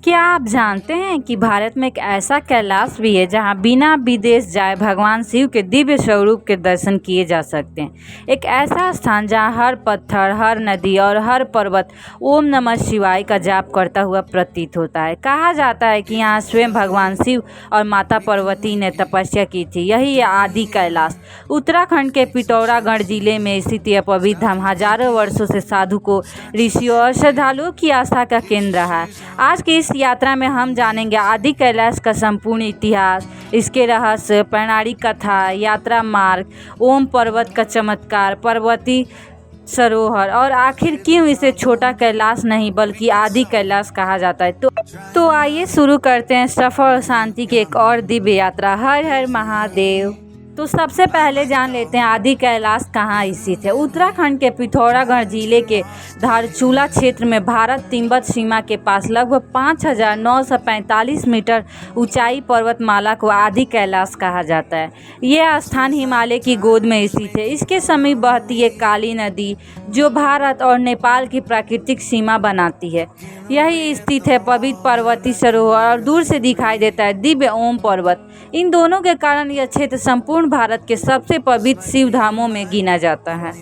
क्या आप जानते हैं कि भारत में एक ऐसा कैलाश भी है जहां बिना विदेश जाए भगवान शिव के दिव्य स्वरूप के दर्शन किए जा सकते हैं। एक ऐसा स्थान जहां हर पत्थर, हर नदी और हर पर्वत ओम नमः शिवाय का जाप करता हुआ प्रतीत होता है। कहा जाता है कि यहाँ स्वयं भगवान शिव और माता पार्वती ने तपस्या की थी। यही है आदि कैलाश। उत्तराखंड के पिथौरागढ़ जिले में स्थित यह पवित्र धाम हजारों वर्षों से साधुकों, ऋषियों और श्रद्धालुओं की आस्था का केंद्र रहा है। आज की इस यात्रा में हम जानेंगे आदि कैलाश का संपूर्ण इतिहास, इसके रहस्य, पौराणिक कथा, यात्रा मार्ग, ओम पर्वत का चमत्कार, पर्वती सरोवर और आखिर क्यों इसे छोटा कैलाश नहीं बल्कि आदि कैलाश कहा जाता है। तो आइए शुरू करते हैं सफर और शांति की एक और दिव्य यात्रा। हर हर महादेव। तो सबसे पहले जान लेते हैं आदि कैलाश कहाँ स्थित है। उत्तराखंड के पिथौरागढ़ जिले के धारचूला क्षेत्र में भारत तिब्बत सीमा के पास लगभग 5,945 मीटर ऊंचाई पर्वतमाला को आदि कैलाश कहा जाता है। यह स्थान हिमालय की गोद में स्थित है। इसके समीप बहती है काली नदी जो भारत और नेपाल की प्राकृतिक सीमा बनाती है। यही स्थित है पवित्र पर्वती सरोवर और दूर से दिखाई देता है दिव्य ओम पर्वत। इन दोनों के कारण यह क्षेत्र संपूर्ण भारत के सबसे पवित्र शिव धामों में गिना जाता है।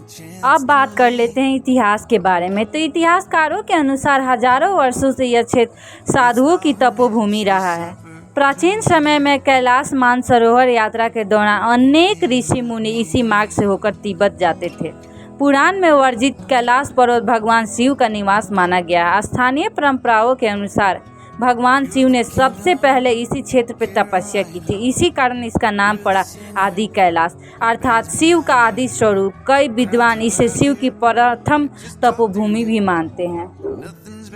अब बात कर लेते हैं इतिहास के बारे में। तो इतिहासकारों के अनुसार हजारों वर्षों से यह क्षेत्र साधुओं की तपोभूमि रहा है। प्राचीन समय में कैलाश मानसरोवर यात्रा के दौरान अनेक ऋषि मुनि इसी मार्ग से होकर तिब्बत जाते थे। पुराण में वर्णित कैलाश पर्वत भगवान शिव का निवास माना गया है। स्थानीय परंपराओं के अनुसार भगवान शिव ने सबसे पहले इसी क्षेत्र पर तपस्या की थी। इसी कारण इसका नाम पड़ा आदि कैलाश, अर्थात शिव का आदि स्वरूप। कई विद्वान इसे शिव की प्रथम तपोभूमि भी मानते हैं।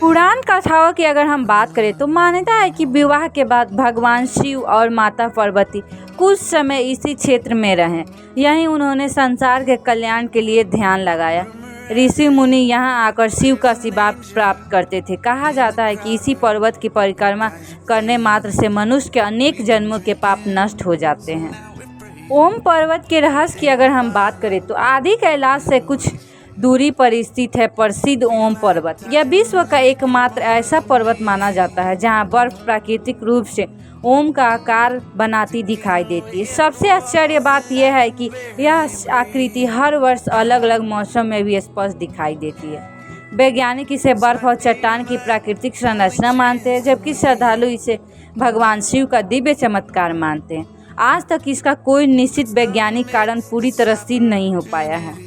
पुराण कथाओं की अगर हम बात करें तो मान्यता है कि विवाह के बाद भगवान शिव और माता पार्वती कुछ समय इसी क्षेत्र में रहे। यहीं उन्होंने संसार के कल्याण के लिए ध्यान लगाया। ऋषि मुनि यहाँ आकर शिव का आशीर्वाद प्राप्त करते थे। कहा जाता है कि इसी पर्वत की परिक्रमा करने मात्र से मनुष्य के अनेक जन्मों के पाप नष्ट हो जाते हैं। ओम पर्वत के रहस्य की अगर हम बात करें तो आदि कैलाश से कुछ दूरी पर स्थित है प्रसिद्ध ओम पर्वत। यह विश्व का एकमात्र ऐसा पर्वत माना जाता है जहाँ बर्फ प्राकृतिक रूप से ओम का आकार बनाती दिखाई देती है। सबसे आश्चर्य बात यह है कि यह आकृति हर वर्ष अलग अलग मौसम में भी स्पष्ट दिखाई देती है। वैज्ञानिक इसे बर्फ और चट्टान की प्राकृतिक संरचना मानते हैं, जबकि श्रद्धालु इसे भगवान शिव का दिव्य चमत्कार मानते हैं। आज तक इसका कोई निश्चित वैज्ञानिक कारण पूरी तरह सिद्ध नहीं हो पाया है।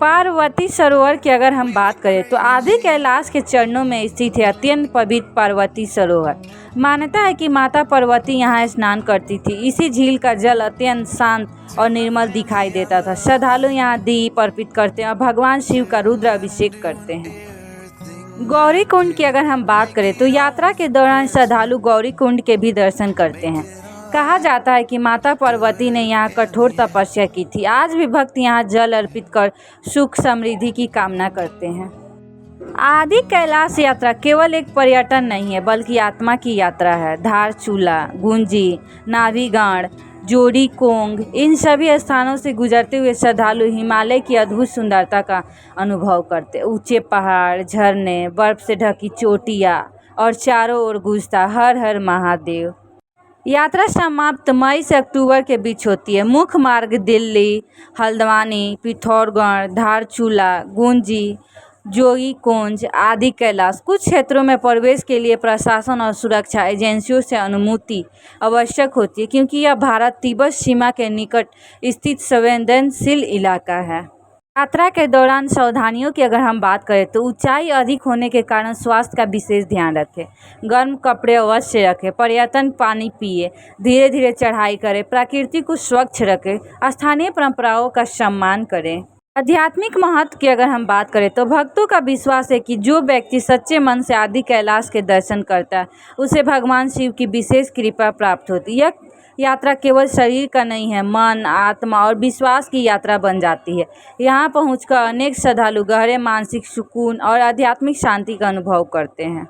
पार्वती सरोवर की अगर हम बात करें तो आदि कैलाश के चरणों में स्थित है अत्यंत पवित्र पार्वती सरोवर। मान्यता है कि माता पार्वती यहाँ स्नान करती थी। इसी झील का जल अत्यंत शांत और निर्मल दिखाई देता था। श्रद्धालु यहाँ दीप अर्पित करते हैं और भगवान शिव का रुद्र अभिषेक करते हैं। गौरी कुंड की अगर हम बात करें तो यात्रा के दौरान श्रद्धालु गौरी कुंड के भी दर्शन करते हैं। कहा जाता है कि माता पार्वती ने यहाँ कठोर तपस्या की थी। आज भी भक्त यहाँ जल अर्पित कर सुख समृद्धि की कामना करते हैं। आदि कैलाश यात्रा केवल एक पर्यटन नहीं है बल्कि आत्मा की यात्रा है। धारचूला, गुंजी, नाभीगढ़, जोड़ी कोंग, इन सभी स्थानों से गुजरते हुए श्रद्धालु हिमालय की अद्भुत सुंदरता का अनुभव करते। ऊंचे पहाड़, झरने, बर्फ से ढकी चोटियाँ और चारों ओर गूंजता हर हर महादेव। यात्रा समाप्त मई से अक्टूबर के बीच होती है। मुख्य मार्ग दिल्ली, हल्द्वानी, पिथौरागढ़, धारचूला, गुंजी, जोगीकोंज, आदि कैलाश। कुछ क्षेत्रों में प्रवेश के लिए प्रशासन और सुरक्षा एजेंसियों से अनुमति आवश्यक होती है क्योंकि यह भारत तिब्बत सीमा के निकट स्थित संवेदनशील इलाका है। यात्रा के दौरान सावधानियों की अगर हम बात करें तो ऊंचाई अधिक होने के कारण स्वास्थ्य का विशेष ध्यान रखें। गर्म कपड़े अवश्य रखें। पर्याप्त पानी पिए। धीरे धीरे चढ़ाई करें। प्रकृति को स्वच्छ रखें। स्थानीय परंपराओं का सम्मान करें। आध्यात्मिक महत्व की अगर हम बात करें तो भक्तों का विश्वास है कि जो व्यक्ति सच्चे मन से आदि कैलाश के दर्शन करता है उसे भगवान शिव की विशेष कृपा प्राप्त होती है। यह यात्रा केवल शरीर का नहीं है, मन, आत्मा और विश्वास की यात्रा बन जाती है। यहाँ पहुंचकर अनेक श्रद्धालु गहरे मानसिक सुकून और आध्यात्मिक शांति का अनुभव करते हैं।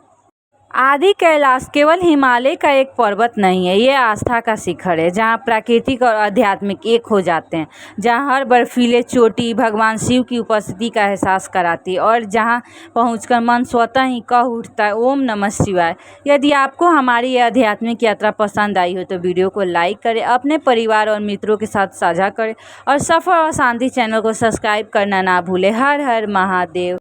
आदि कैलाश केवल हिमालय का एक पर्वत नहीं है, ये आस्था का शिखर है जहाँ प्राकृतिक और आध्यात्मिक एक हो जाते हैं, जहाँ हर बर्फीले चोटी भगवान शिव की उपस्थिति का एहसास कराती है और जहाँ पहुंचकर मन स्वतः ही कह उठता है ओम नमः शिवाय। यदि आपको हमारी यह आध्यात्मिक यात्रा पसंद आई हो तो वीडियो को लाइक करें, अपने परिवार और मित्रों के साथ साझा करें और सफर और शांति चैनल को सब्सक्राइब करना ना भूलें। हर हर महादेव।